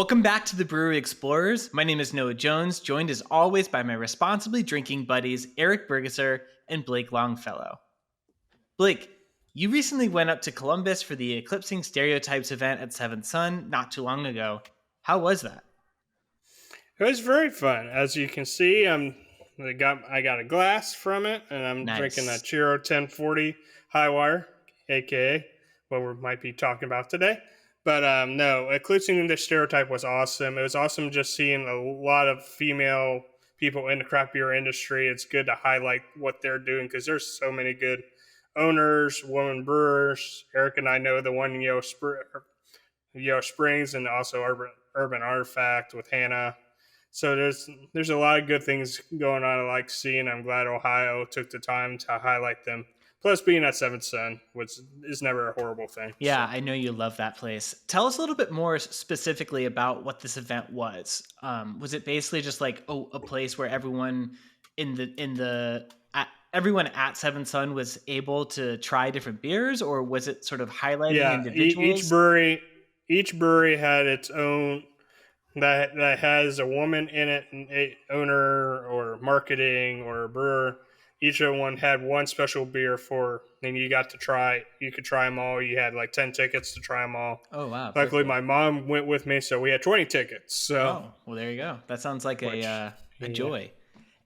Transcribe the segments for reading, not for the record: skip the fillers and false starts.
Welcome back to the Brewery Explorers. My name is Noah Jones, joined as always by my responsibly drinking buddies Eric Burgasser and Blake Longfellow. Blake, you recently went up to Columbus for the Eclipsing Stereotypes event at Seventh Sun not too long ago. How was that? It was very fun. As you can see, I got a glass from it, and I'm drinking a Chiro 1040 Hi-Wire, aka what we might be talking about today. But no, Eclipsing the Stereotype was awesome. It was awesome just seeing a lot of female people in the craft beer industry. It's good to highlight what they're doing because there's so many good owners, women brewers. Eric and I know the one in Yellow Springs, and also Urban Artifact with Hannah. So there's a lot of good things going on. I like seeing. I'm glad Ohio took the time to highlight them. Plus, being at Seventh Sun is never a horrible thing. Yeah, so. I know you love that place. Tell us a little bit more specifically about what this event was. Was it basically just like a place where everyone everyone at Seventh Sun was able to try different beers, or was it sort of highlighting individuals? Each brewery had its own that has a woman in it, an owner or marketing or a brewer. Each of one had one special beer and you could try them all. You had like 10 tickets to try them all. Oh, wow. Luckily, my mom went with me, so we had 20 tickets. So. Oh, well, there you go. That sounds like a joy.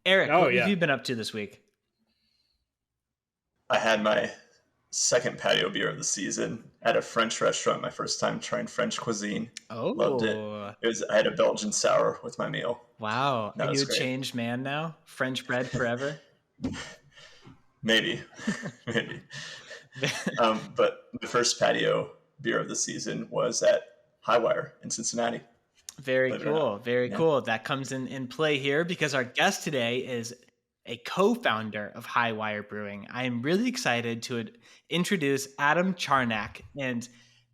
Eric, what have you been up to this week? I had my second patio beer of the season at a French restaurant, my first time trying French cuisine. Oh. Loved it. I had a Belgian sour with my meal. Wow. Are you a changed man now? French bread forever? Maybe. But the first patio beer of the season was at Hi-Wire in Cincinnati. Very cool. Very cool. That comes in play here because our guest today is a co-founder of Hi-Wire Brewing. I am really excited to introduce Adam Charnack. And,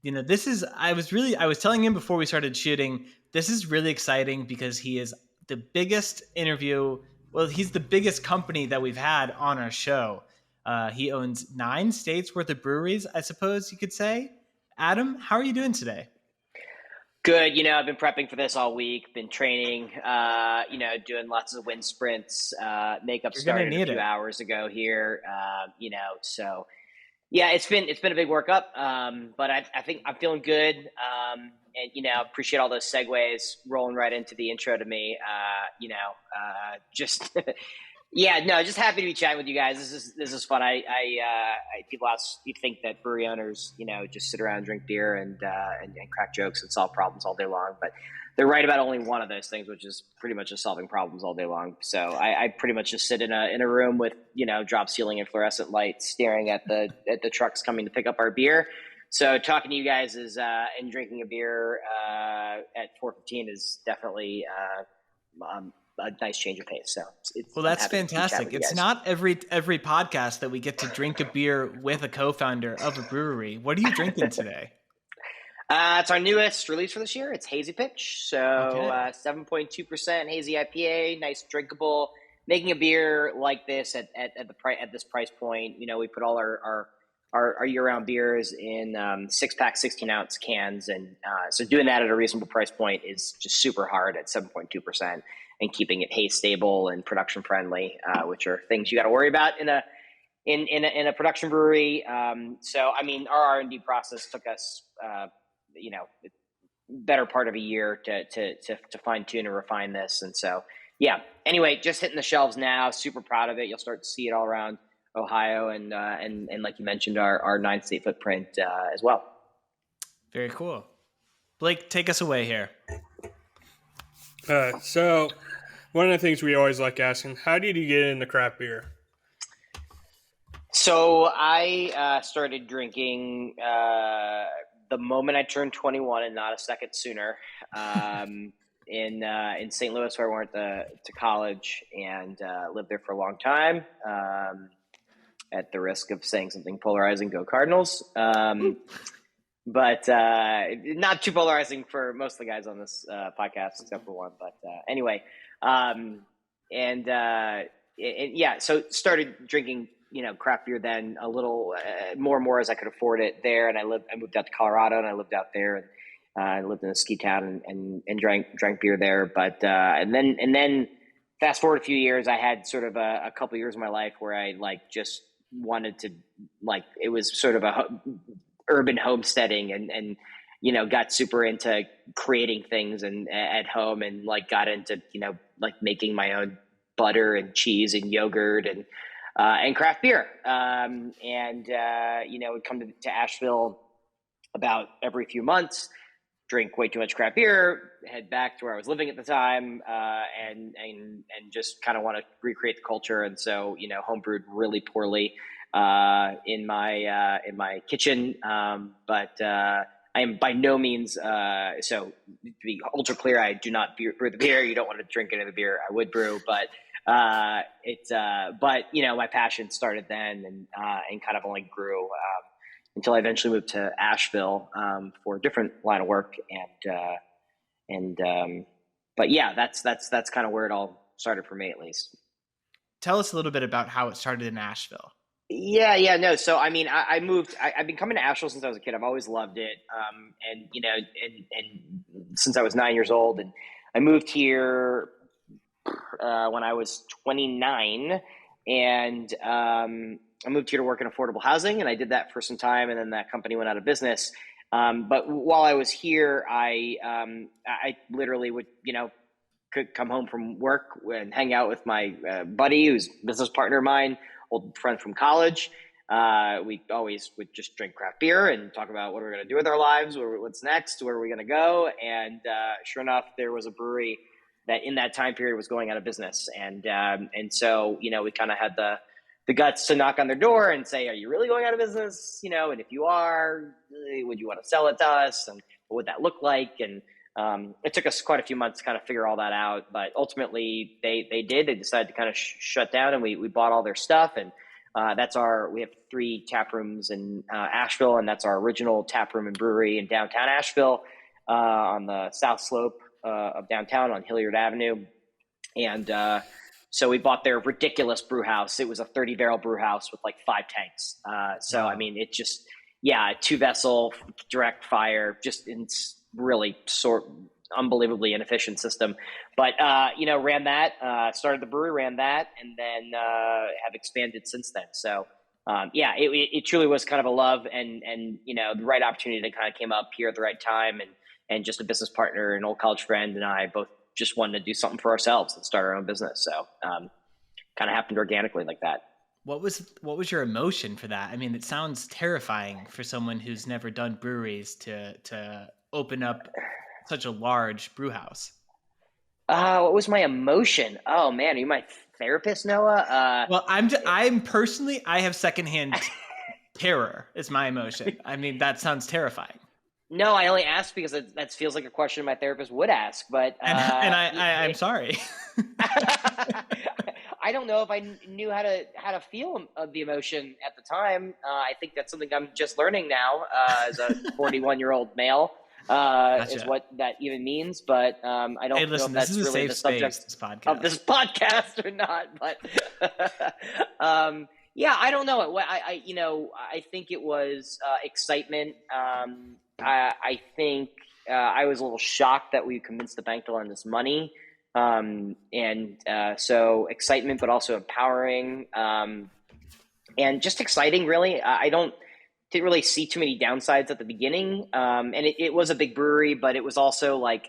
I was telling him before we started shooting, this is really exciting because he is the biggest he's the biggest company that we've had on our show. He owns 9 states worth of breweries, I suppose you could say. Adam, how are you doing today? Good. I've been prepping for this all week, been training, doing lots of wind sprints. Makeup started a few hours ago here, so yeah, it's been a big workup. But I think I'm feeling good. And, appreciate all those segues rolling right into the intro to me. Just happy to be chatting with you guys. This is fun. People you think that brewery owners, just sit around and drink beer and crack jokes and solve problems all day long, but they're right about only one of those things, which is pretty much just solving problems all day long. So I pretty much just sit in a room with, drop ceiling and fluorescent lights staring at the trucks coming to pick up our beer. So talking to you guys and drinking a beer at 4:15 is definitely a nice change of pace. So that's fantastic. It's not every podcast that we get to drink a beer with a co-founder of a brewery. What are you drinking today? It's our newest release for this year. It's Hazy Pitch. So 7.2% hazy IPA, nice drinkable. Making a beer like this at this price point, we put all our year-round beers in 6-pack, 16-ounce cans. And so doing that at a reasonable price point is just super hard at 7.2%. And keeping it haze stable and production friendly, which are things you got to worry about in a production brewery. So our R&D process took us, better part of a year to fine tune and refine this. And so, anyway, just hitting the shelves now. Super proud of it. You'll start to see it all around Ohio and like you mentioned, our 9-state footprint as well. Very cool. Blake, take us away here. So one of the things we always like asking, how did you get into craft beer? So I started drinking the moment I turned 21 and not a second sooner in St. Louis, where I went to college and lived there for a long time. At the risk of saying something polarizing, go Cardinals. But not too polarizing for most of the guys on this podcast, except for one. But anyway, so started drinking, craft beer then a little more and more as I could afford it there. And I moved out to Colorado and I lived out there. I lived in a ski town and drank beer there. But and then fast forward a few years, I had sort of a couple years of my life where I like just wanted to, like, it was sort of urban homesteading and got super into creating things and at home, and like got into like making my own butter and cheese and yogurt and craft beer. Would come to Asheville about every few months, drink way too much craft beer, head back to where I was living at the time, and just kind of want to recreate the culture. And so, homebrewed really poorly in my kitchen, but I am by no means, so to be ultra clear, I do not brew the beer. You don't want to drink any of the beer I would brew, but my passion started then and kind of only grew until I eventually moved to Asheville for a different line of work. But yeah, that's kind of where it all started for me, at least. Tell us a little bit about how it started in Asheville. Yeah, no. So, I mean, I moved, I've been coming to Asheville since I was a kid. I've always loved it. And since I was 9 years old, and I moved here when I was 29, and I moved here to work in affordable housing, and I did that for some time, and then that company went out of business. But while I was here, I literally would, could come home from work and hang out with my buddy, who's a business partner of mine, old friend from college. We always would just drink craft beer and talk about what we're going to do with our lives, what's next, where are we going to go. And sure enough, there was a brewery that in that time period was going out of business. And so, we kind of had the guts to knock on their door and say, are you really going out of business? And if you are, would you want to sell it to us? And what would that look like? And it took us quite a few months to kind of figure all that out, but ultimately they did. They decided to kind of shut down, and we bought all their stuff. And we have 3 tap rooms in Asheville, and that's our original tap room and brewery in downtown Asheville on the south slope of downtown on Hilliard Avenue. And so we bought their ridiculous brew house. It was a 30-barrel brew house with like 5 tanks. So, I mean, it just, 2-vessel direct fire, just in really unbelievably inefficient system. But, ran that, started the brewery, ran that, and then have expanded since then. So, it truly was kind of a love and the right opportunity that kind of came up here at the right time. And just a business partner, an old college friend, and I both just wanted to do something for ourselves and start our own business. So kind of happened organically like that. What was your emotion for that? I mean, it sounds terrifying for someone who's never done breweries to open up such a large brew house. What was my emotion? Oh man, are you my therapist, Noah? Well, I have secondhand terror is my emotion. I mean, that sounds terrifying. No, I only asked because that feels like a question my therapist would ask. But I'm sorry. I don't know if I knew how to feel the emotion at the time. I think that's something I'm just learning now as a 41-year-old male. Gotcha. Is what that even means. But I don't know if that's really the subject of this podcast or not. But I don't know. I think it was excitement. I think I was a little shocked that we convinced the bank to lend us money. So excitement, but also empowering, and just exciting, really. I didn't really see too many downsides at the beginning. And it was a big brewery, but it was also like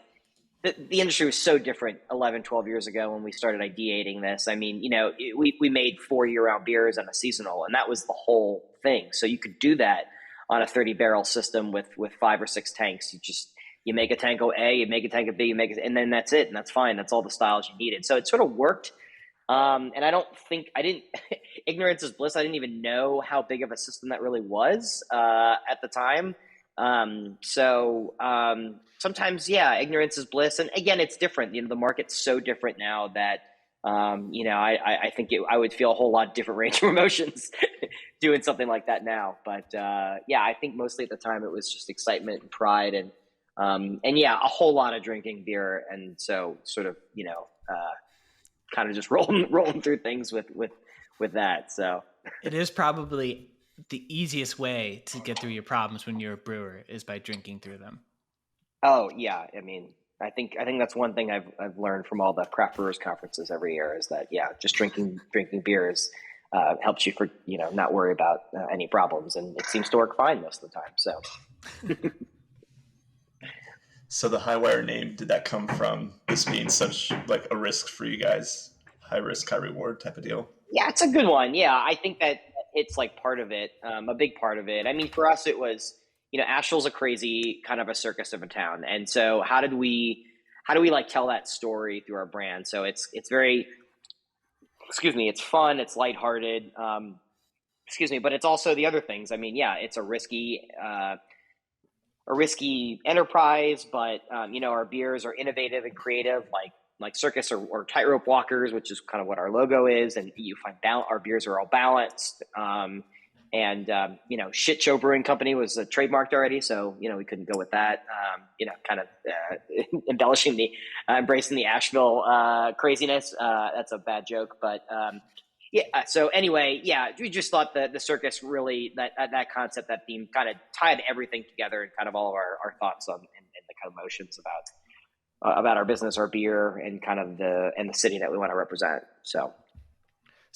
the industry was so different 11, 12 years ago when we started ideating this. I mean, we made 4 year-round beers and a seasonal, and that was the whole thing. So you could do that on a 30-barrel system with 5 or 6 tanks. You make a tank of A, you make a tank of B, and then that's it, and that's fine. That's all the styles you needed. So it sort of worked. And ignorance is bliss. I didn't even know how big of a system that really was at the time. Sometimes, ignorance is bliss. And again, it's different. The market's so different now that, I think I would feel a whole lot different range of emotions doing something like that now. But I think mostly at the time it was just excitement and pride and a whole lot of drinking beer. And so sort of, kind of just rolling through things with that. So it is probably the easiest way to get through your problems when you're a brewer is by drinking through them. Oh yeah, I mean, I think that's one thing I've learned from all the craft brewers conferences every year is that just drinking beers helps you not worry about any problems, and it seems to work fine most of the time. So. So the Hi-Wire name, did that come from this being such like a risk for you guys? High risk, high reward type of deal? Yeah, it's a good one. Yeah, I think that it's like part of it, a big part of it. I mean, for us, it was, Asheville's a crazy kind of a circus of a town. And so how do we like tell that story through our brand? So it's very, it's fun, it's lighthearted, but it's also the other things. I mean, yeah, it's a risky enterprise, but our beers are innovative and creative, like circus or tightrope walkers, which is kind of what our logo is. And you find our beers are all balanced. Shit Show Brewing Company was trademarked already, so we couldn't go with that. Kind of embracing the Asheville craziness. That's a bad joke, but so anyway, we just thought the circus really, that concept, that theme kind of tied everything together, and kind of all of our thoughts on and the kind of emotions about our business, our beer, and kind of the city that we want to represent. So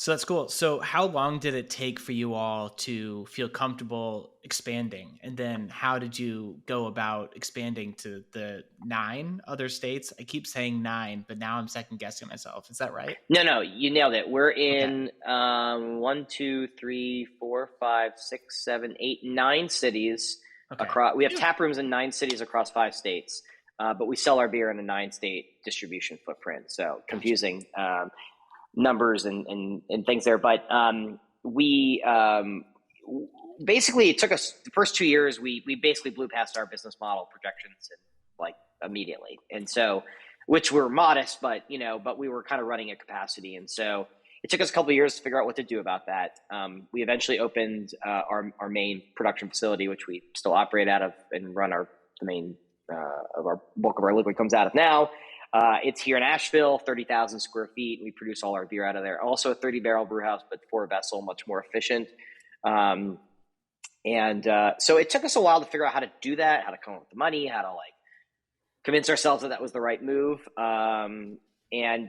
that's cool. So how long did it take for you all to feel comfortable expanding? And then how did you go about expanding to the 9 other states? I keep saying 9, but now I'm second guessing myself. Is that right? No, you nailed it. We're in 1, 2, 3, 4, 5, 6, 7, 8, 9 cities across. We have tap rooms in 9 cities across 5 states, but we sell our beer in a 9-state distribution footprint. So confusing numbers and things there, but we basically, it took us the first 2 years. We basically blew past our business model projections immediately, and so, which were modest, but we were kind of running at capacity, and so it took us a couple of years to figure out what to do about that. We eventually opened our main production facility, which we still operate out of and run the main of our bulk of our liquid comes out of now. It's here in Asheville, 30,000 square feet. We produce all our beer out of there. Also a 30-barrel brew house, but 4-vessel, much more efficient. So it took us a while to figure out how to do that, how to come up with the money, how to convince ourselves that was the right move. And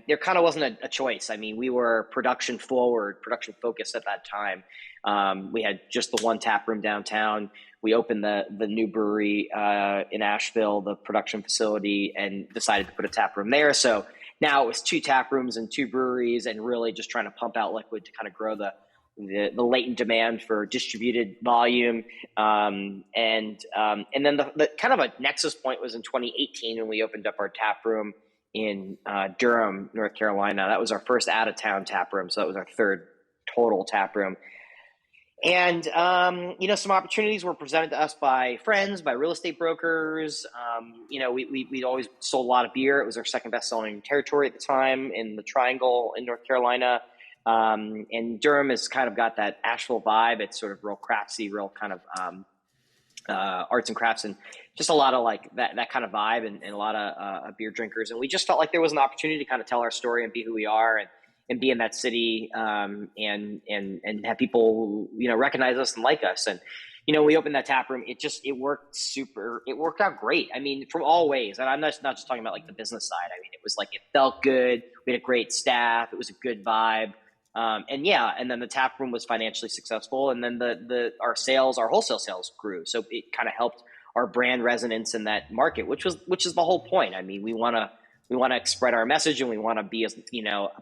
there kind of wasn't a choice. I mean, we were production focused at that time. We had just the one tap room downtown. We opened the new brewery in Asheville, the production facility, and decided to put a tap room there. So now it was 2 tap rooms and 2 breweries, and really just trying to pump out liquid to kind of grow the latent demand for distributed volume. And then the kind of a nexus point was in 2018 when we opened up our tap room in Durham, North Carolina. That was our first out-of-town tap room, so that was our 3rd total tap room. And, some opportunities were presented to us by friends, by real estate brokers. We'd always sold a lot of beer. It was our 2nd best-selling territory at the time in the Triangle in North Carolina. And Durham has kind of got that Asheville vibe. It's sort of real craftsy, real kind of arts and crafts, and just a lot of that kind of vibe, and a lot of beer drinkers. And we just felt like there was an opportunity to kind of tell our story and be who we are, and be in that city, and have people, recognize us and like us. And, we opened that tap room. It worked out great. I mean, from all ways. And I'm not just talking about the business side. I mean, it was it felt good. We had a great staff. It was a good vibe. And then the tap room was financially successful. And then our wholesale sales grew. So it kind of helped our brand resonance in that market, which is the whole point. I mean, we want to spread our message, and we want to be as a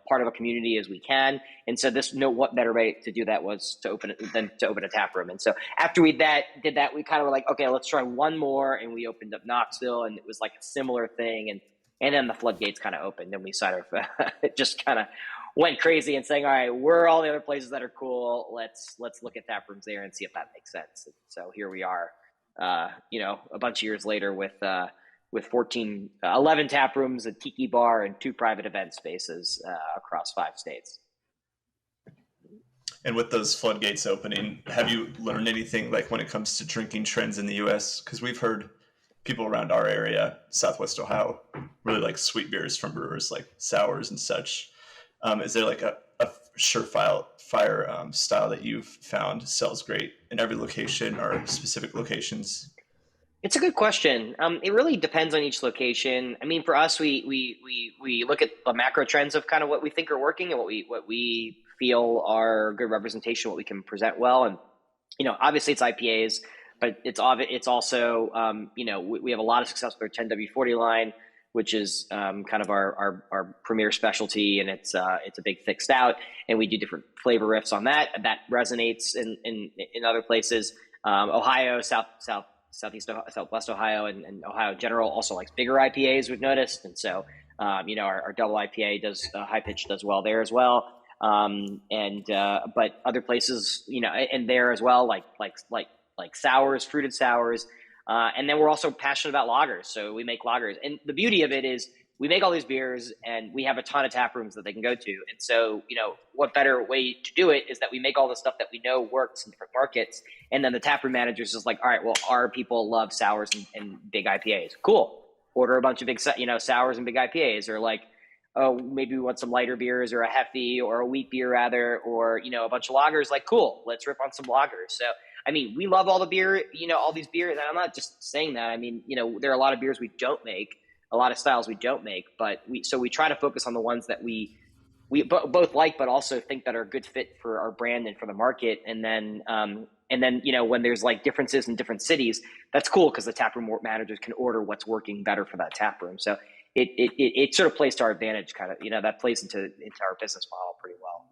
part of a community as we can. And so what better way to do that was to open a tap room. And so after we did that, we kind of were like, okay, let's try one more. And we opened up Knoxville, and it was a similar thing. And then the floodgates kind of opened, and we sort of just kind of went crazy and saying, all right, where are all the other places that are cool? Let's look at tap rooms there and see if that makes sense. And so here we are, a bunch of years later with 11 tap rooms, a tiki bar, and 2 private event spaces across 5 states. And with those floodgates opening, have you learned anything when it comes to drinking trends in the U.S.? Because we've heard people around our area, Southwest Ohio, really like sweet beers from brewers like sours and such. Is there a surefire style that you've found sells great in every location or specific locations? It's a good question. It really depends on each location. I mean, for us, we look at the macro trends of kind of what we think are working and what we feel are good representation, what we can present well. And obviously it's IPAs, but it's also we have a lot of success with our 10W40 line, which is kind of our premier specialty, and it's a big thick stout, and we do different flavor riffs on that. That resonates in other places. Ohio, Southwest Ohio, and Ohio in general also likes bigger IPAs, we've noticed. And so, our double IPA does, high pitch does well there as well. But other places, and there as well, like sours, fruited sours. And then we're also passionate about lagers. So we make lagers. And the beauty of it is we make all these beers and we have a ton of tap rooms that they can go to. And so, what better way to do it is that we make all the stuff that we know works in different markets. And then the tap room managers is like, all right, well, our people love sours and big IPAs. Cool. Order a bunch of big, sours and big IPAs, or like, oh, maybe we want some lighter beers or a Hefty or a wheat beer rather, or, a bunch of lagers. Like, cool, let's rip on some lagers. So, I mean, we love all the beer, all these beers. And I'm not just saying that. I mean, there are a lot of beers we don't make, a lot of styles we don't make, but we try to focus on the ones that we both like, but also think that are a good fit for our brand and for the market. And then, when there's like differences in different cities, that's cool because the taproom managers can order what's working better for that taproom. So it sort of plays to our advantage, kind of, that plays into our business model pretty well.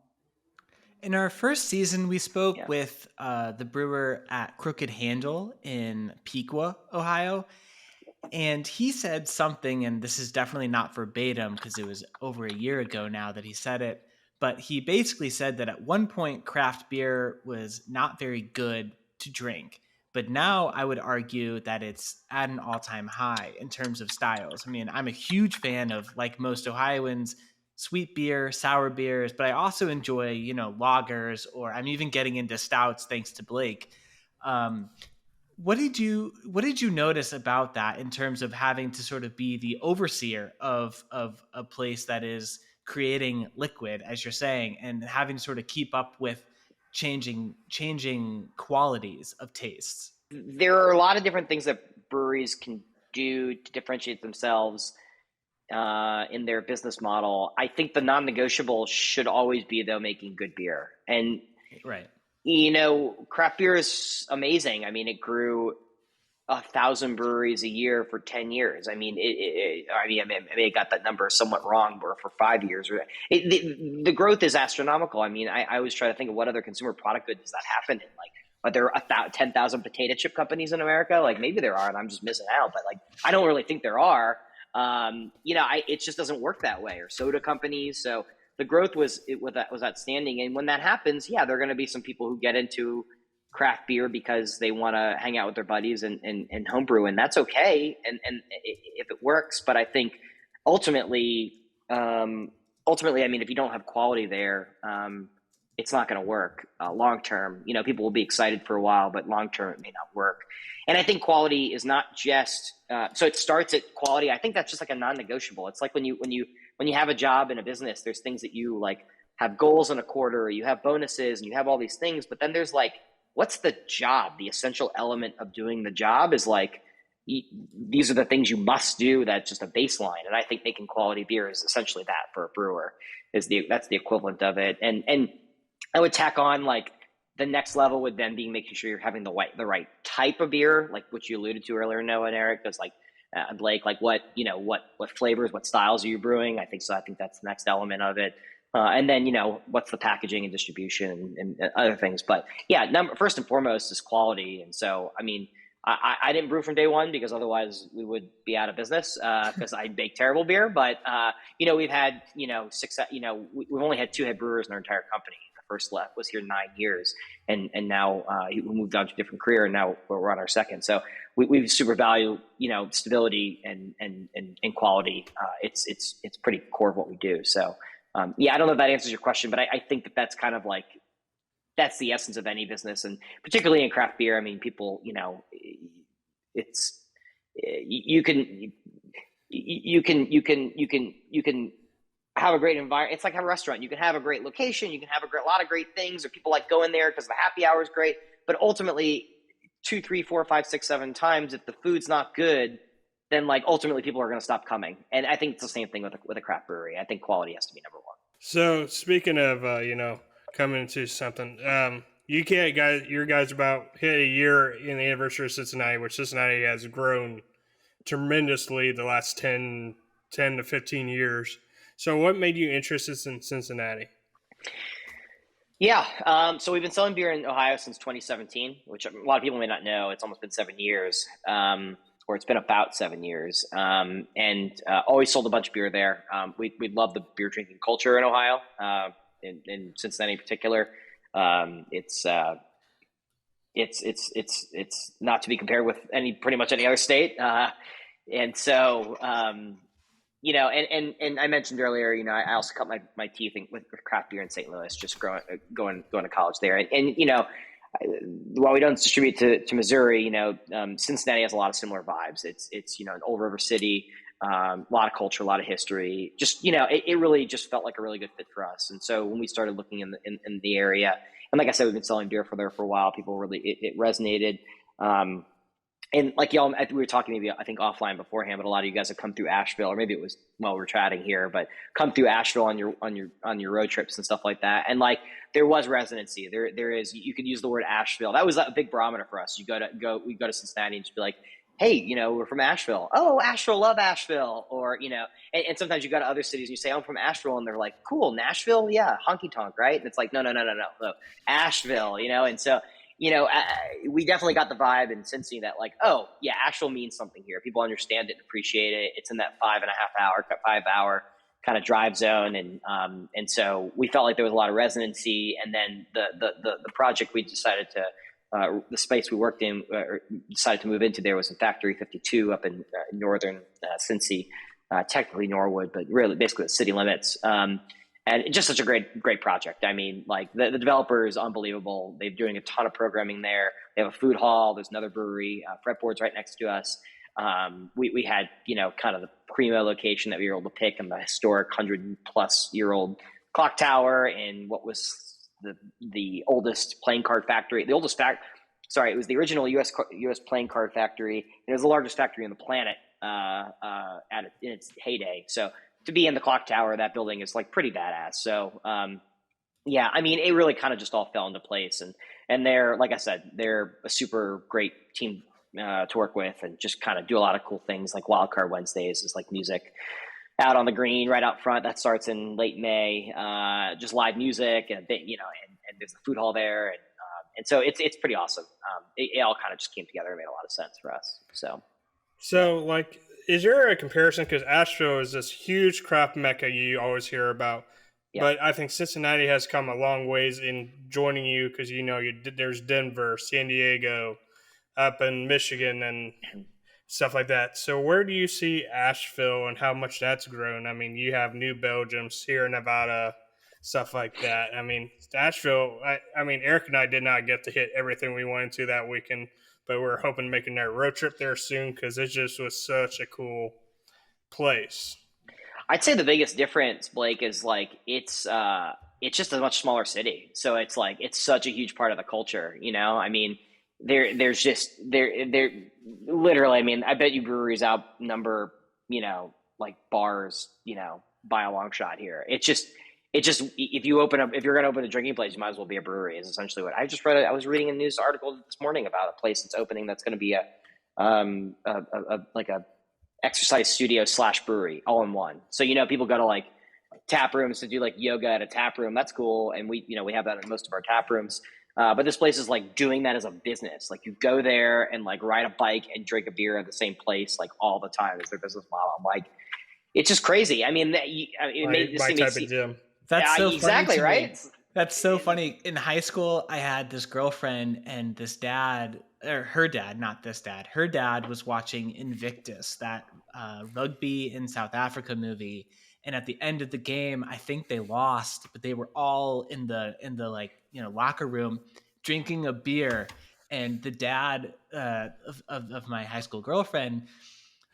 In our first season, we spoke with the brewer at Crooked Handle in Piqua, Ohio. And he said something, and this is definitely not verbatim because it was over a year ago now that he said it, but he basically said that at one point craft beer was not very good to drink. But now I would argue that it's at an all-time high in terms of styles. I mean, I'm a huge fan of, like most Ohioans, sweet beer, sour beers, but I also enjoy, lagers, or I'm even getting into stouts thanks to Blake. What did you notice about that in terms of having to sort of be the overseer of a place that is creating liquid, as you're saying, and having to sort of keep up with changing qualities of tastes? There are a lot of different things that breweries can do to differentiate themselves in their business model. I think the non-negotiable should always be, though, making good beer. And right. Craft beer is amazing. I mean, it grew 1,000 breweries a year for 10 years. I mean, I may have got that number somewhat wrong, but for 5 years, the growth is astronomical. I mean, I always try to think of what other consumer product good does that happen in. Like, are there 10,000 potato chip companies in America? Like, maybe there are, and I'm just missing out. But like, I don't really think there are. It just doesn't work that way. Or soda companies. So the growth was outstanding. And when that happens, there are going to be some people who get into craft beer because they want to hang out with their buddies and homebrew, and that's okay. And if it works, but I think ultimately, I mean, if you don't have quality there, it's not going to work long term. People will be excited for a while, but long term it may not work. And I think quality is not just so it starts at quality. I think that's just like a non-negotiable. It's like when you have a job in a business, there's things that you like have goals in a quarter, or you have bonuses, and you have all these things. But then there's like, what's the job? The essential element of doing the job is like, these are the things you must do. That's just a baseline. And I think making quality beer is essentially that for a brewer. That's the equivalent of it. And I would tack on like the next level would then be making sure you're having the right type of beer, like what you alluded to earlier, Noah and Eric. There's like Blake, like what flavors, what styles are you brewing? I think that's the next element of it. And then, what's the packaging and distribution and other things. But first and foremost is quality. And so, I mean, I didn't brew from day one because otherwise we would be out of business because I make terrible beer. But, we've had, success, we've only had 2 head brewers in our entire company. The first was here 9 years. And now we moved on to a different career, and now we're on our second. So we super value, stability and quality. It's pretty core of what we do. So, I don't know if that answers your question, but I think that's kind of like, that's the essence of any business, and particularly in craft beer. I mean, people, it's you can have a great environment. It's like a restaurant. You can have a great location. You can have a lot of great things, or people like going there because the happy hour is great. But ultimately, 2, 3, 4, 5, 6, 7 times, if the food's not good, then like ultimately people are going to stop coming. And I think it's the same thing with a craft brewery. I think quality has to be number one. So speaking of, coming into something, your guys about hit a year in the anniversary of Cincinnati, which Cincinnati has grown tremendously the last 10 to 15 years. So what made you interested in Cincinnati? Yeah, so we've been selling beer in Ohio since 2017, which a lot of people may not know. It's almost been 7 years, or it's been about 7 years, and always sold a bunch of beer there. We love the beer drinking culture in Ohio, in Cincinnati in particular. It's not to be compared with pretty much any other state, and so. And I mentioned earlier, I also cut my teeth with craft beer in St. Louis, just going to college there. And while we don't distribute to Missouri, Cincinnati has a lot of similar vibes. It's an old river city, a lot of culture, a lot of history. Just, it really just felt like a really good fit for us. And so when we started looking in the area, and like I said, we've been selling beer there for a while, people really, it resonated. And like y'all, we were talking maybe I think offline beforehand, but a lot of you guys have come through Asheville, or maybe it was while we were chatting here, but come through Asheville on your road trips and stuff like that. And like there was resonancy. There is, you could use the word Asheville. That was a big barometer for us. We go to Cincinnati and just be like, hey, we're from Asheville. Oh, Asheville, love Asheville. Or and sometimes you go to other cities and you say, I'm from Asheville, and they're like, cool, Nashville, yeah, honky tonk, right? And it's like, no, Asheville, and so. We definitely got the vibe in Cincy that like, oh yeah, Asheville means something here. People understand it and appreciate it. It's in that 5 hour kind of drive zone. And so we felt like there was a lot of resonancy. And then the project we decided to, the space we worked in, decided to move into there was in Factory 52 up in northern Cincy, technically Norwood, but really basically the city limits. And just such a great project. I mean, like the developer is unbelievable. They're doing a ton of programming there. They have a food hall. There's another brewery. Fretboard's right next to us. We had, kind of the primo location that we were able to pick in the historic 100-plus-year-old clock tower in what was the oldest playing card factory. It was the original U.S. playing card factory. It was the largest factory on the planet in its heyday. So to be in the clock tower, that building is like pretty badass. So, yeah, I mean, it really kind of just all fell into place. And they're, like I said, they're a super great team to work with, and just kind of do a lot of cool things. Like Wildcard Wednesdays is like music out on the green right out front. That starts in late May, just live music, and there's the food hall there. And so it's pretty awesome. It all kind of just came together and made a lot of sense for us. So like, is there a comparison? Because Asheville is this huge craft mecca you always hear about, but I think Cincinnati has come a long ways in joining you, because there's Denver, San Diego, up in Michigan, and stuff like that. So where do you see Asheville and how much that's grown? I mean, you have New Belgium, Sierra Nevada, stuff like that. I mean, Asheville. I mean, Eric and I did not get to hit everything we wanted to that weekend, but we're hoping to make a road trip there soon, because it just was such a cool place. I'd say the biggest difference, Blake, is like it's just a much smaller city. So it's like it's such a huge part of the culture. I mean, there's literally. I mean, I bet you breweries outnumber like bars by a long shot here. It just if you're going to open a drinking place, you might as well be a brewery, is essentially what I just read. I was reading a news article this morning about a place that's opening that's going to be a exercise studio / brewery all in one. So people go to like tap rooms to do like yoga at a tap room. That's cool, and we have that in most of our tap rooms. But this place is like doing that as a business. Like you go there and like ride a bike and drink a beer at the same place like all the time. It's their business model. I'm like, it's just crazy. I mean, it made this my type of gym. That's so exactly funny right. That's so funny. In high school, I had this girlfriend, and this dad, or her dad, not this dad. Her dad was watching Invictus, that rugby in South Africa movie. And at the end of the game, I think they lost, but they were all in the like locker room drinking a beer. And the dad of my high school girlfriend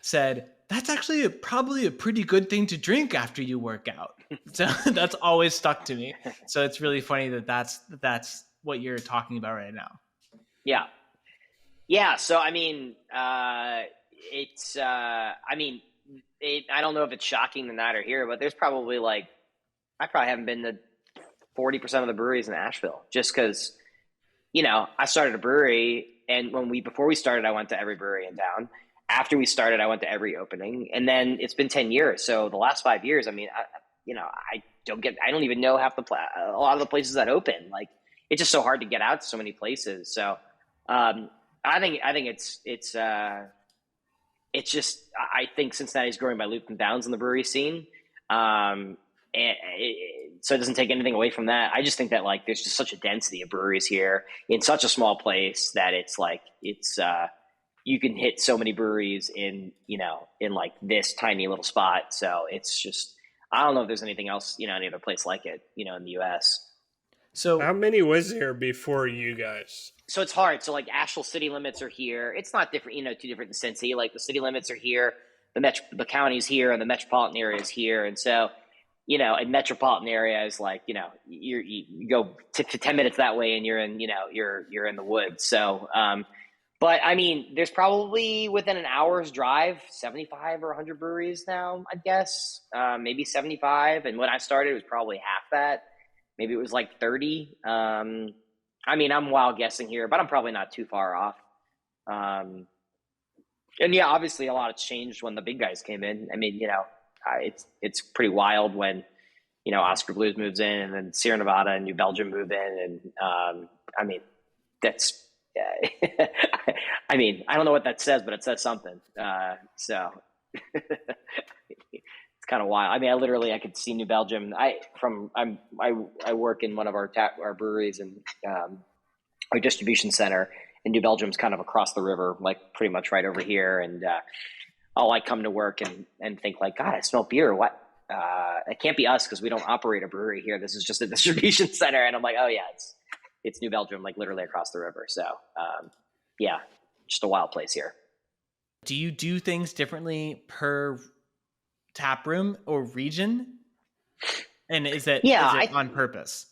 said, that's actually probably a pretty good thing to drink after you work out. So that's always stuck to me. So it's really funny that's what you're talking about right now. Yeah. Yeah. So, I mean, it's, I mean, I don't know if it's shocking to not or here, but there's probably like, I probably haven't been to 40% of the breweries in Asheville just because, I started a brewery, and before we started, I went to every brewery in town. After we started, I went to every opening, and then it's been 10 years. So the last 5 years, I mean, I don't even know a lot of the places that open. Like, it's just so hard to get out to so many places. So, I think it's just, I think Cincinnati's growing by leaps and bounds in the brewery scene. So it doesn't take anything away from that. I just think that like there's just such a density of breweries here in such a small place that you can hit so many breweries in like this tiny little spot. So it's just, I don't know if there's anything else, any other place like it, in the US. So how many was there before you guys? So it's hard. So like Asheville city limits are here. It's not different, too different than Cincy. Like the city limits are here, the county's here, and the metropolitan area is here. And so, a metropolitan area is like, you go to 10 minutes that way and you're in, you're in the woods. So, but I mean, there's probably within an hour's drive, 75 or 100 breweries now, I guess, maybe 75. And when I started, it was probably half that. Maybe it was like 30. I mean, I'm wild guessing here, but I'm probably not too far off. And yeah, obviously a lot has changed when the big guys came in. I mean, it's pretty wild when, Oscar Blues moves in, and then Sierra Nevada and New Belgium move in. And I mean, that's, I mean, I don't know what that says, but it says something. So it's kind of wild. I mean, I could see New Belgium. I work in one of our breweries and our distribution center, and New Belgium's kind of across the river, like pretty much right over here. And I'll like come to work and think like, God, I smell beer. What? It can't be us because we don't operate a brewery here. This is just a distribution center. And I'm like, oh yeah, it's New Belgium, like literally across the river. So yeah, just a wild place here. Do you do things differently per tap room or region? And is it on purpose?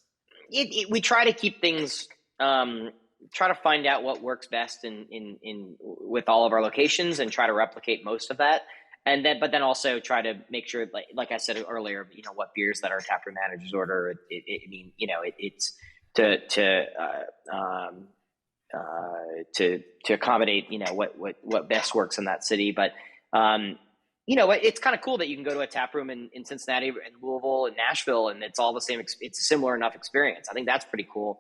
We try to keep things, try to find out what works best in with all of our locations and try to replicate most of that. But then also try to make sure, like I said earlier, what beers that our taproom managers order. It's to accommodate, what best works in that city. But, it's kind of cool that you can go to a tap room in Cincinnati and Louisville and Nashville, and it's all the same. It's a similar enough experience. I think that's pretty cool.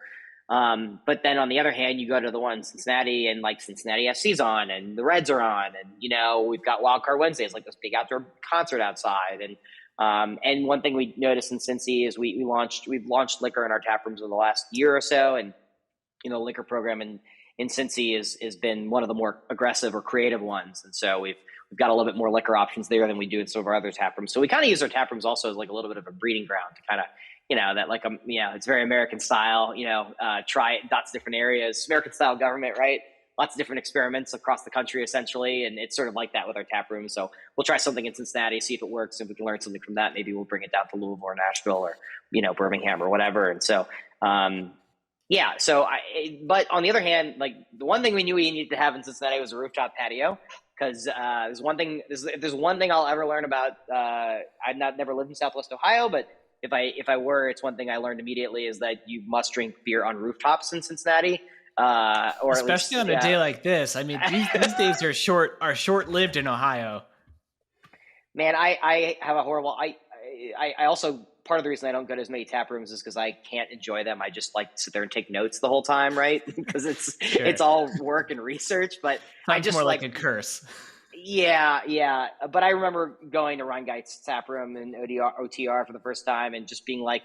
But then on the other hand, you go to the one in Cincinnati, and like Cincinnati FC's on, and the Reds are on, and we've got Wild Card Wednesdays, like this big outdoor concert outside. And one thing we noticed in Cincy is we've launched liquor in our tap rooms in the last year or so, and liquor program in Cincy has been one of the more aggressive or creative ones, and so we've got a little bit more liquor options there than we do in some of our other tap rooms. So we kind of use our tap rooms also as like a little bit of a breeding ground to kind of, that like, it's very American style, try it in lots of different areas, American style government, right? Lots of different experiments across the country, essentially. And it's sort of like that with our tap room. So we'll try something in Cincinnati, see if it works. If we can learn something from that, maybe we'll bring it down to Louisville or Nashville or, Birmingham or whatever. And so, but on the other hand, like the one thing we knew we needed to have in Cincinnati was a rooftop patio. Because there's one thing I'll ever learn about. I've never lived in Southwest Ohio, but if I were, it's one thing I learned immediately is that you must drink beer on rooftops in Cincinnati, or especially on a day like this. I mean, these days are short-lived in Ohio. Man, I have a horrible. I also, part of the reason I don't go to as many tap rooms is because I can't enjoy them. I just like sit there and take notes the whole time, right? Because it's all work and research. But I just more like a curse. Yeah. But I remember going to Ryan Geit's tap room in OTR for the first time and just being like,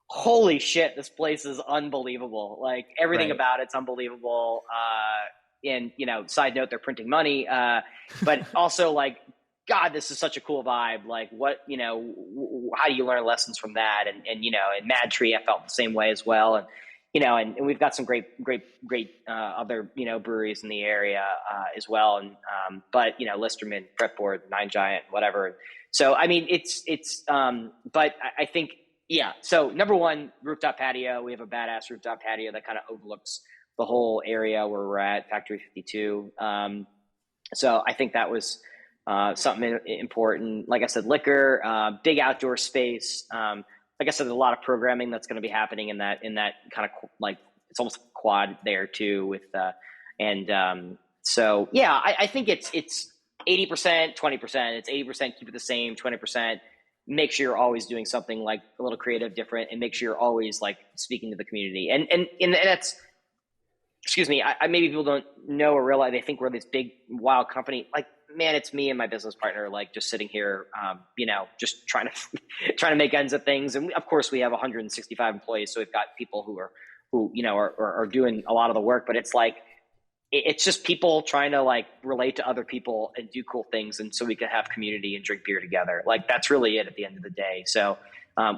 "Holy shit, this place is unbelievable! Like everything about it's unbelievable." And side note, they're printing money, but also like, God, this is such a cool vibe. Like what, how do you learn lessons from that? And Mad Tree, I felt the same way as well. And, and we've got some great other, breweries in the area, as well. And, but, Listerman, Fretboard, Nine Giant, whatever. So, I mean, but I think, yeah. So number one, rooftop patio. We have a badass rooftop patio that kind of overlooks the whole area where we're at, Factory 52. So I think that was something important. Like I said, liquor, big outdoor space. Like I said, there's a lot of programming that's going to be happening in that kind of like, it's almost quad there too with, so yeah, I think it's 80%, 20%. It's 80% keep it the same, 20% make sure you're always doing something like a little creative, different, and make sure you're always like speaking to the community. And that's, excuse me, I maybe people don't know or realize, they think we're this big wild company. Like, man, it's me and my business partner, like just sitting here, just trying to make ends of things. And of course we have 165 employees. So we've got people who are doing a lot of the work, but it's like, it's just people trying to like relate to other people and do cool things. And so we can have community and drink beer together. Like, that's really it at the end of the day. So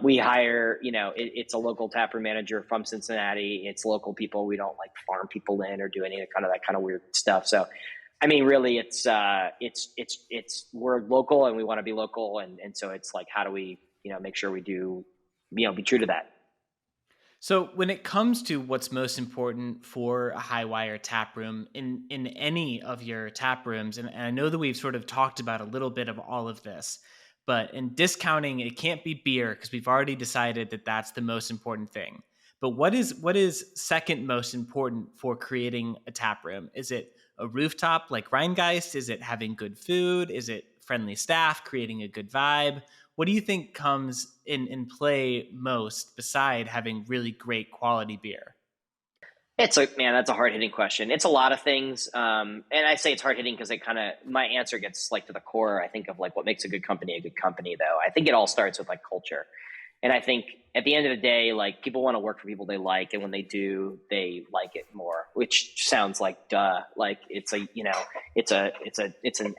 we hire, it's a local taproom manager from Cincinnati. It's local people. We don't like farm people in or do any of that kind of weird stuff. So, I mean, really it's we're local and we want to be local. And so it's like, how do we, make sure we do, be true to that. So when it comes to what's most important for a Hi-Wire tap room in any of your tap rooms, and I know that we've sort of talked about a little bit of all of this, but in discounting, it can't be beer because we've already decided that that's the most important thing. But what is second most important for creating a tap room? Is it a rooftop like Rheingeist? Is it having good food? Is it friendly staff, creating a good vibe? What do you think comes in play most beside having really great quality beer? That's a hard hitting question. It's a lot of things. And I say it's hard hitting because my answer gets like to the core, I think, of like what makes a good company though. I think it all starts with like culture. And I think at the end of the day, like people want to work for people they like. And when they do, they like it more, which sounds like duh. Like it's an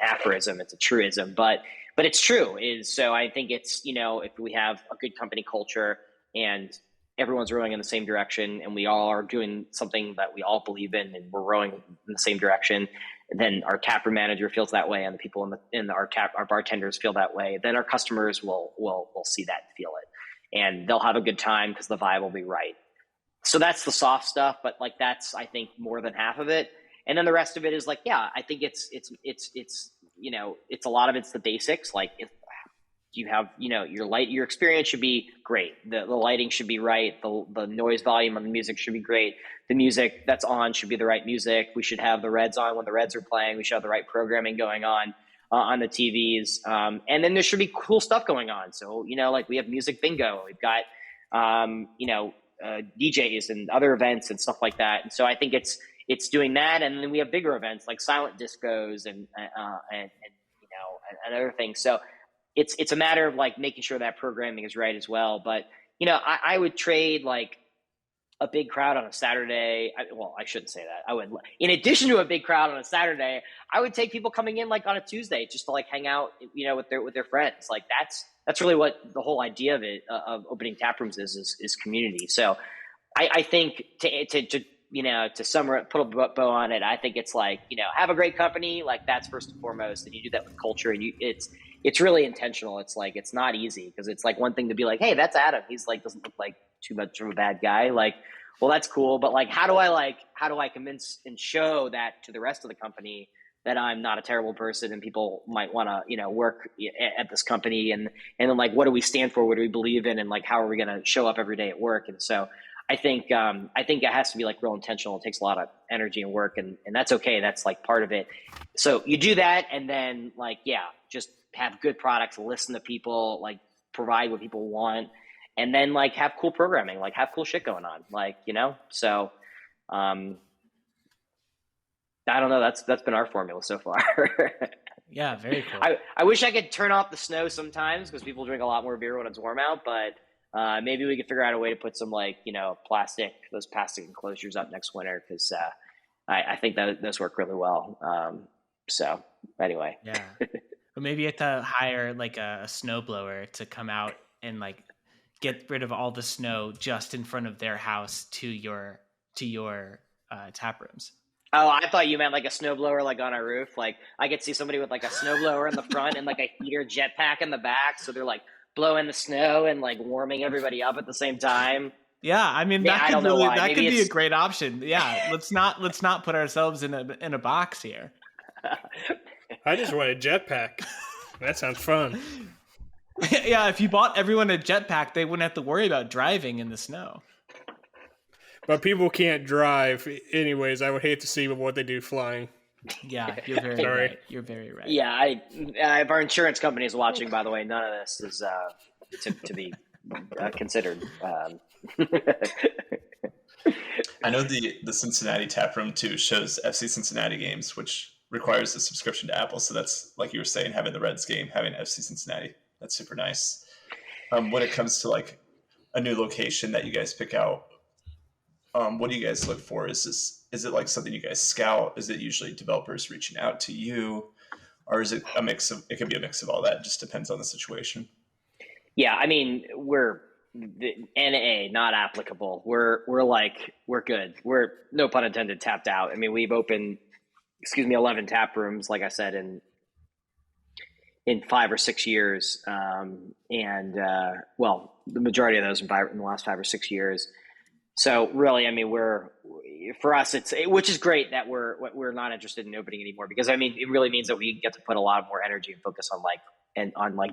aphorism. It's a truism, but it's true. So I think it's, if we have a good company culture and everyone's rowing in the same direction and we all are doing something that we all believe in and we're rowing in the same direction, then our taproom manager feels that way and the people our bartenders feel that way, then our customers will see that and feel it. And they'll have a good time because the vibe will be right. So that's the soft stuff, but like that's, I think, more than half of it. And then the rest of it is like, yeah, I think it's a lot of it's the basics. Like if you have, your experience should be great. The lighting should be right. The noise volume on the music should be great. The music that's on should be the right music. We should have the Reds on when the Reds are playing. We should have the right programming going on the TVs. And then there should be cool stuff going on. So, like we have music bingo. We've got, DJs and other events and stuff like that. And so I think it's doing that. And then we have bigger events like silent discos and other things. So it's a matter of like making sure that programming is right as well. But, I would trade like a big crowd on a Saturday. I shouldn't say that. I would, in addition to a big crowd on a Saturday, I would take people coming in like on a Tuesday just to like hang out, with their friends. Like that's really what the whole idea of it, of opening tap rooms is community. So I think to sum put a bow on it, I think it's like, have a great company. Like that's first and foremost. And you do that with culture and it's really intentional. It's like, it's not easy because it's like one thing to be like, hey, that's Adam. He's like, doesn't look like too much of a bad guy. Like, well, that's cool. But like, how do I convince and show that to the rest of the company that I'm not a terrible person and people might want to, work at this company and then like, what do we stand for? What do we believe in? And like, how are we going to show up every day at work? And so I think it has to be like real intentional. It takes a lot of energy and work and that's okay. That's like part of it. So you do that. And then like, yeah, just have good products, listen to people, like provide what people want. And then like have cool programming, like have cool shit going on, like, so, I don't know. That's been our formula so far. Yeah. Very cool. I wish I could turn off the snow sometimes because people drink a lot more beer when it's warm out, but, maybe we could figure out a way to put some like, those plastic enclosures up next winter. Cause, I think that those work really well. So anyway. Yeah. Or maybe you have to hire like a snowblower to come out and like get rid of all the snow just in front of their house to your tap rooms. Oh, I thought you meant like a snowblower, like on a roof. Like I could see somebody with like a snowblower in the front and like a heater jetpack in the back. So they're like blowing the snow and like warming everybody up at the same time. Yeah, I mean Yeah, I don't know why. that Maybe could be a great option. Yeah, let's not put ourselves in a box here. I just want a jetpack. That sounds fun. Yeah, if you bought everyone a jetpack, they wouldn't have to worry about driving in the snow. But people can't drive anyways. I would hate to see what they do flying. Yeah, you're very right. You're very right. Yeah, if our insurance company is watching, by the way, none of this is to be considered. I know the Cincinnati tap room too shows FC Cincinnati games, which requires a subscription to Apple. So that's, like you were saying, having the Reds game, having FC Cincinnati. That's super nice. When it comes to like a new location that you guys pick out, what do you guys look for? Is it like something you guys scout? Is it usually developers reaching out to you, or is it a mix of? It can be a mix of all that. It just depends on the situation. Yeah, I mean, we're the NA not applicable. We're good. We're, no pun intended, tapped out. I mean, we've opened 11 tap rooms, like I said, in 5 or 6 years, well, the majority of those in the last 5 or 6 years. So really, I mean, for us, which is great that we're not interested in opening anymore, because I mean, it really means that we get to put a lot more energy and focus on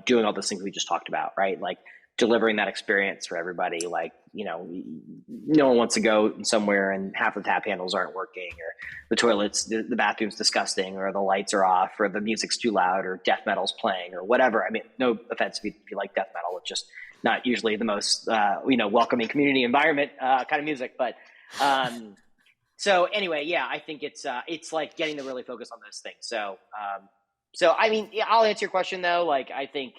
doing all those things we just talked about, right? Like delivering that experience for everybody. Like, no one wants to go somewhere and half the tap handles aren't working, or the toilets, the bathroom's disgusting, or the lights are off, or the music's too loud, or death metal's playing, or whatever. I mean, no offense if you like death metal, it's just not usually the most, welcoming community environment kind of music. But so anyway, yeah, I think it's like getting to really focus on those things. So I mean, yeah, I'll answer your question though. Like, I think,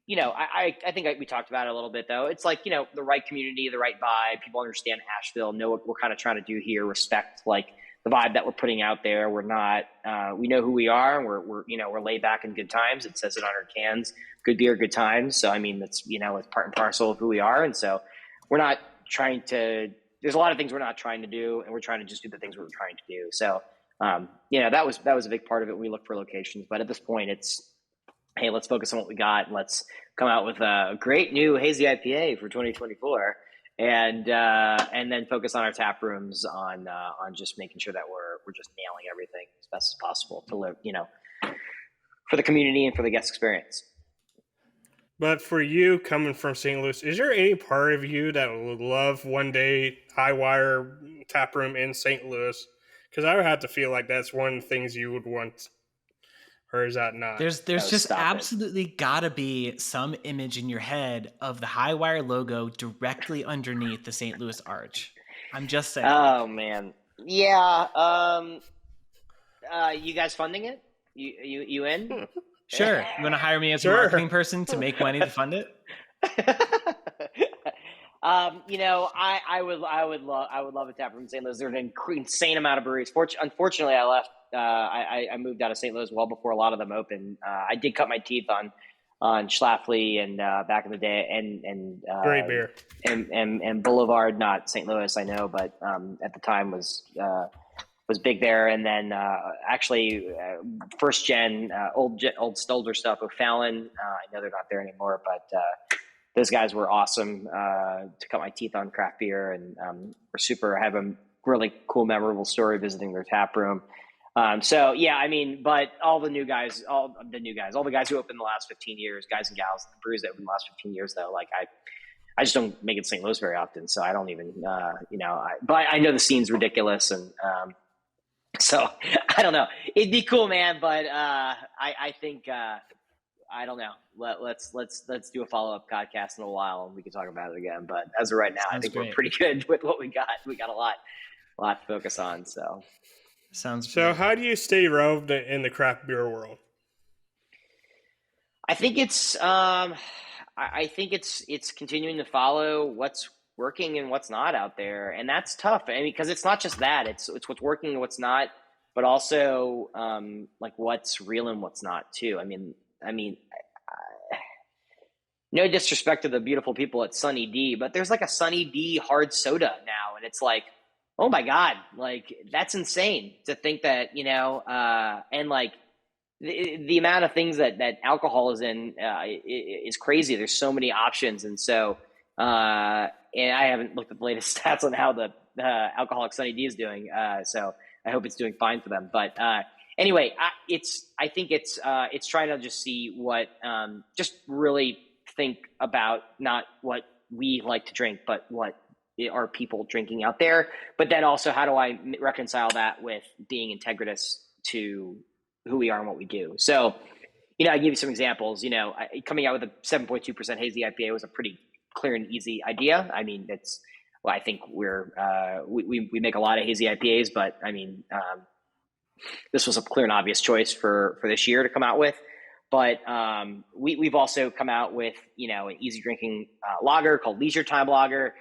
I think we talked about it a little bit though. It's like, the right community, the right vibe. People understand Asheville, know what we're kind of trying to do here, respect like the vibe that we're putting out there. We're not, we know who we are. We're laid back in good times. It says it on our cans, good beer, good times. So, I mean, that's, it's part and parcel of who we are. And so we're not trying to, there's a lot of things we're not trying to do, and we're trying to just do the things we're trying to do. So, that was a big part of it. We look for locations, but at this point it's, hey, let's focus on what we got, and let's come out with a great new hazy IPA for 2024. And then focus on our tap rooms on just making sure that we're just nailing everything as best as possible to live, for the community and for the guest experience. But for you, coming from St. Louis, is there any part of you that would love one day Hi-Wire tap room in St. Louis? Because I would have to feel like that's one of the things you would want. Or is that not? There's just absolutely gotta be some image in your head of the Hi-Wire logo directly underneath the St. Louis arch. I'm just saying. Oh man, yeah. You guys funding it? You in? Sure. You want to hire me as a marketing person to make money to fund it? I would love a tap room in St. Louis. There's an insane amount of breweries. Unfortunately, I left. I moved out of St. Louis well before a lot of them opened. I did cut my teeth on Schlafly and back in the day, and great beer, and Boulevard, not St. Louis, I know, but at the time was big there. And then first gen, older stuff, O'Fallon. I know they're not there anymore, but those guys were awesome to cut my teeth on craft beer, and were super. I have a really cool, memorable story visiting their tap room. So yeah, I mean, but all the guys who opened the last 15 years, guys and gals, the breweries that opened the last 15 years, though, like I just don't make it to St. Louis very often, so I don't even, but I know the scene's ridiculous, and so I don't know. It'd be cool, man, but I think I don't know. Let's do a follow-up podcast in a while, and we can talk about it again. But as of right now, I think we're pretty good with what we got. We got a lot to focus on. So. Sounds so. Great. How do you stay roved in the craft beer world? I think it's it's continuing to follow what's working and what's not out there, and that's tough. I mean, because it's not just that; it's what's working and what's not, but also like what's real and what's not too. I mean, no disrespect to the beautiful people at Sunny D, but there's like a Sunny D hard soda now, and it's like, oh my God, like that's insane to think that, and like the amount of things that alcohol is in is crazy. There's so many options. And so and I haven't looked at the latest stats on how the alcoholic Sunny D is doing. So I hope it's doing fine for them. But anyway, I think it's trying to just see what, just really think about not what we like to drink, but what are people drinking out there. But then also, how do I reconcile that with being integritous to who we are and what we do? So, I give you some examples. Coming out with a 7.2% hazy IPA was a pretty clear and easy idea. I mean, I think we make a lot of hazy IPAs, but I mean, this was a clear and obvious choice for this year to come out with. But we've also come out with, an easy drinking lager called Leisure Time Lager,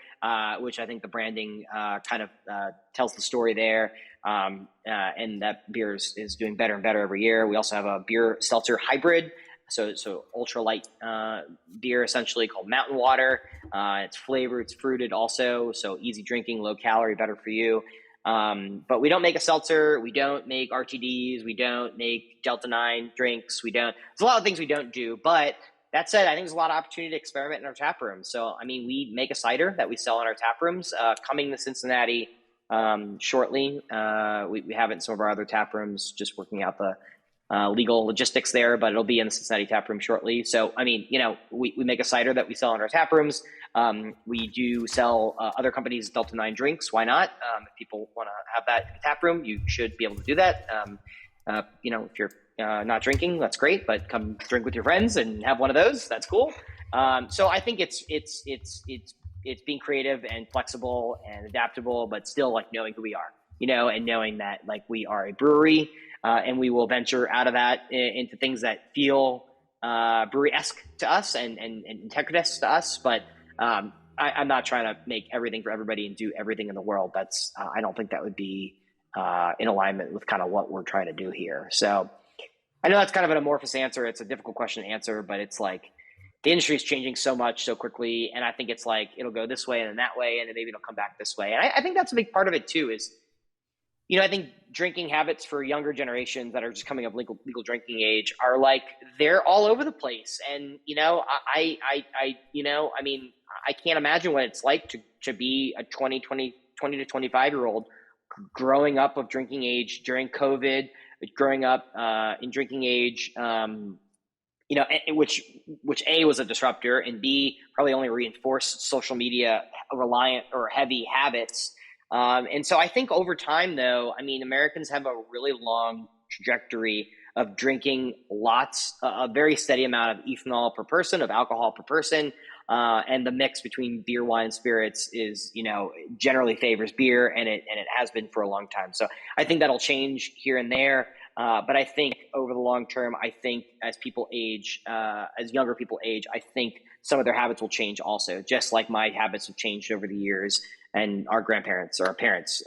which I think the branding kind of tells the story there. And that beer is doing better and better every year. We also have a beer seltzer hybrid, so ultralight beer essentially called Mountain Water. It's flavored, it's fruited also, so easy drinking, low calorie, better for you. But we don't make a seltzer. We don't make RTDs. We don't make Delta 9 drinks. There's a lot of things we don't do. But that said, I think there's a lot of opportunity to experiment in our tap room. So, I mean, we make a cider that we sell in our tap rooms, coming to Cincinnati shortly. We have it in some of our other tap rooms, just working out the legal logistics there, but it'll be in the Cincinnati tap room shortly. So, I mean, we make a cider that we sell in our tap rooms. We do sell other companies' Delta 9 drinks. Why not? If people want to have that in the tap room, you should be able to do that. If you're not drinking, that's great, but come drink with your friends and have one of those. That's cool. So I think it's being creative and flexible and adaptable, but still like knowing who we are, and knowing that like we are a brewery, and we will venture out of that into things that feel brewery-esque to us and integritous to us. But I'm not trying to make everything for everybody and do everything in the world. That's I don't think that would be in alignment with kind of what we're trying to do here. So I know that's kind of an amorphous answer. It's a difficult question to answer, but it's like the industry is changing so much so quickly. And I think it's like, it'll go this way and then that way, and then maybe it'll come back this way. And I think that's a big part of it too, is, I think drinking habits for younger generations that are just coming of legal drinking age are like, they're all over the place. And, I mean, I can't imagine what it's like to be a 20 to 25 year old growing up of drinking age during COVID, growing up in drinking age, which A, was a disruptor, and B, probably only reinforced social media reliant or heavy habits. And so I think over time, though, I mean, Americans have a really long trajectory of drinking a very steady amount of ethanol per person, of alcohol per person. And the mix between beer, wine, and spirits is, generally favors beer, and it has been for a long time. So I think that'll change here and there. But I think over the long term, I think as people age, as younger people age, I think some of their habits will change also, just like my habits have changed over the years, and our grandparents or our parents'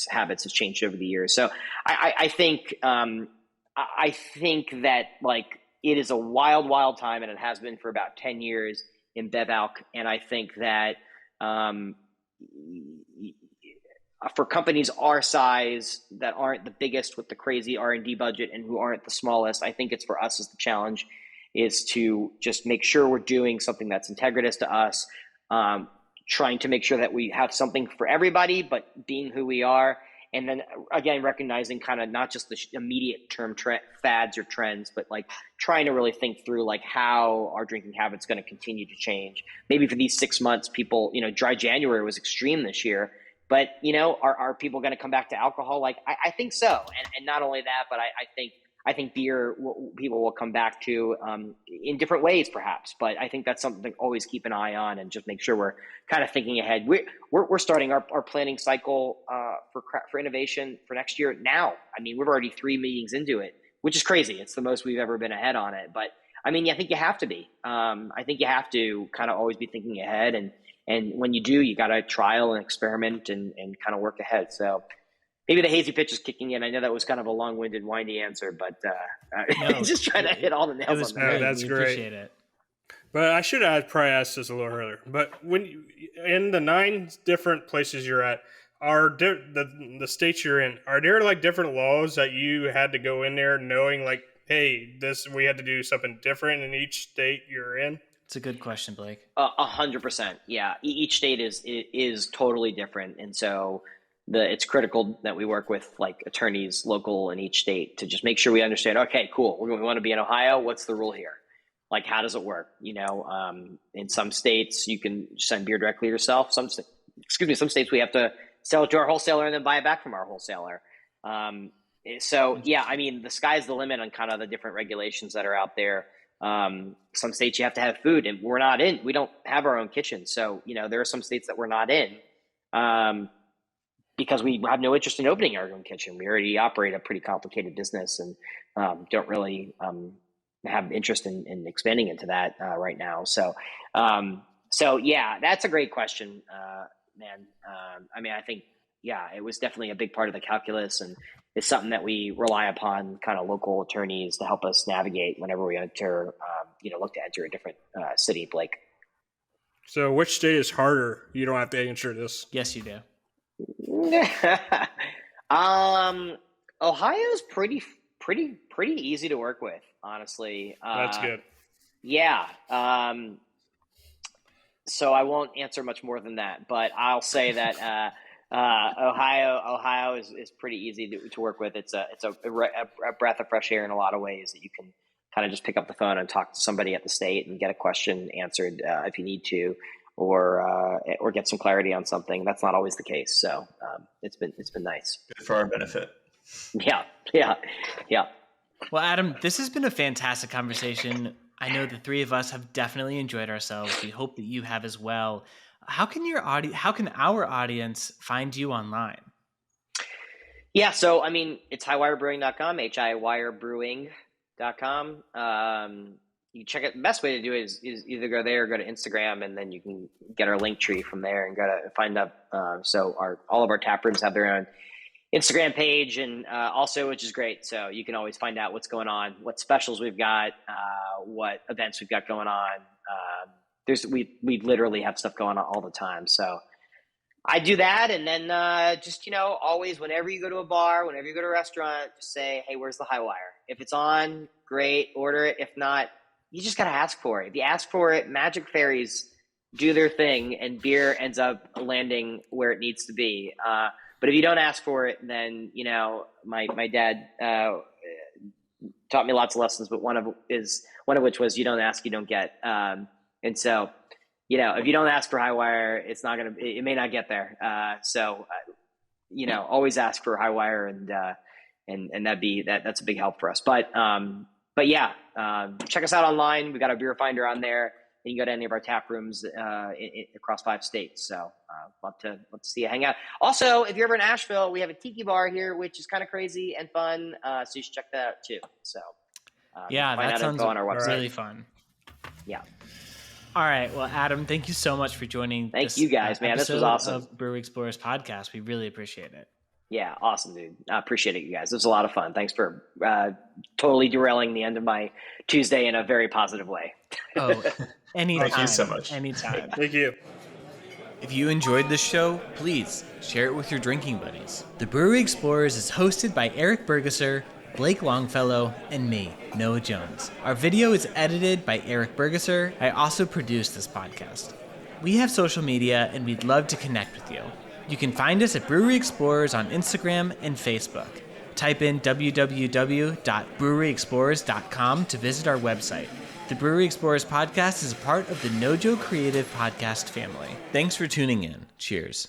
habits have changed over the years. So I think that like it is a wild, wild time, and it has been for about 10 years in Bev Alc. And I think that for companies our size that aren't the biggest with the crazy R&D budget and who aren't the smallest, I think it's for us as the challenge is to just make sure we're doing something that's integritous to us, trying to make sure that we have something for everybody, but being who we are. And then again, recognizing kind of not just the immediate term fads or trends, but like trying to really think through like how our drinking habits going to continue to change. Maybe for these 6 months, people, dry January was extreme this year, but are people going to come back to alcohol? Like, I think so. And not only that, but I think beer people will come back to in different ways, perhaps. But I think that's something to always keep an eye on and just make sure we're kind of thinking ahead. We're starting our planning cycle for innovation for next year now. I mean, we're already 3 meetings into it, which is crazy. It's the most we've ever been ahead on it. But I mean, I think you have to be. I think you have to kind of always be thinking ahead. And when you do, you got to trial and experiment and kind of work ahead. So maybe the hazy pitch is kicking in. I know that was kind of a long-winded, windy answer, but just trying to hit all the nails on the head. That's great. Appreciate it. But I should have probably asked this a little earlier. But when in the 9 different places you're at, are the states you're in, are there like different laws that you had to go in there knowing like, hey, we had to do something different in each state you're in? It's a good question, Blake. 100%. Yeah. Each state is totally different. And so it's critical that we work with like attorneys local in each state to just make sure we understand, okay, cool. We want to be in Ohio. What's the rule here? Like, how does it work? In some states you can send beer directly yourself. Some states we have to sell it to our wholesaler and then buy it back from our wholesaler. So yeah, I mean, the sky's the limit on kind of the different regulations that are out there. Some states you have to have food, and we don't have our own kitchen. So, there are some states that we're not in, because we have no interest in opening our own kitchen. We already operate a pretty complicated business and, don't really, have interest in expanding into that, right now. So yeah, that's a great question, man. I mean, I think, yeah, it was definitely a big part of the calculus, and it's something that we rely upon kind of local attorneys to help us navigate whenever we enter, look to enter a different city, Blake. So which state is harder? You don't have to answer this. Yes, you do. Ohio's pretty easy to work with, honestly. That's good. Yeah. So I won't answer much more than that, but I'll say that Ohio is pretty easy to work with. It's a breath of fresh air in a lot of ways, that you can kind of just pick up the phone and talk to somebody at the state and get a question answered if you need to, or get some clarity on something. That's not always the case. So it's been nice. Good for our benefit. Yeah. Well, Adam, this has been a fantastic conversation. I know the three of us have definitely enjoyed ourselves. We hope that you have as well. How can our audience find you online? Yeah, so I mean, it's highwirebrewing.com, hiwirebrewing.com. You check it. The best way to do it is either go there or go to Instagram, and then you can get our link tree from there and go to find up. So all of our tap rooms have their own Instagram page, and also, which is great. So you can always find out what's going on, what specials we've got, what events we've got going on. We literally have stuff going on all the time. So I do that. And then just, always, whenever you go to a bar, whenever you go to a restaurant, just say, hey, where's the Hi-Wire? If it's on, great, order it. If not, you just got to ask for it. If you ask for it, magic fairies do their thing and beer ends up landing where it needs to be. But if you don't ask for it, then, my dad taught me lots of lessons, but one of which was you don't ask, you don't get. And so, if you don't ask for Hi-Wire, it may not get there. So, always ask for Hi-Wire, and that's a big help for us. But yeah, check us out online. We got our beer finder on there. You can go to any of our tap rooms across 5 states. So love to see you hang out. Also, if you're ever in Asheville, we have a tiki bar here, which is kind of crazy and fun. So you should check that out too. So yeah, that sounds on our website. Really fun. Yeah. All right. Well, Adam, thank you so much for joining. Thank you guys, man. This was awesome. Of Brewery Explorers Podcast. We really appreciate it. Yeah, awesome, dude. I appreciate it, you guys. It was a lot of fun. Thanks for totally derailing the end of my Tuesday in a very positive way. Oh, anytime. Thank you so much. Anytime. Thank you. If you enjoyed this show, please share it with your drinking buddies. The Brewery Explorers is hosted by Eric Burgasser, Blake Longfellow, and me, Noah Jones. Our video is edited by Eric Burgasser. I also produce this podcast. We have social media, and we'd love to connect with you. You can find us at Brewery Explorers on Instagram and Facebook. Type in www.breweryexplorers.com to visit our website. The Brewery Explorers Podcast is a part of the NoJo Creative podcast family. Thanks for tuning in. Cheers.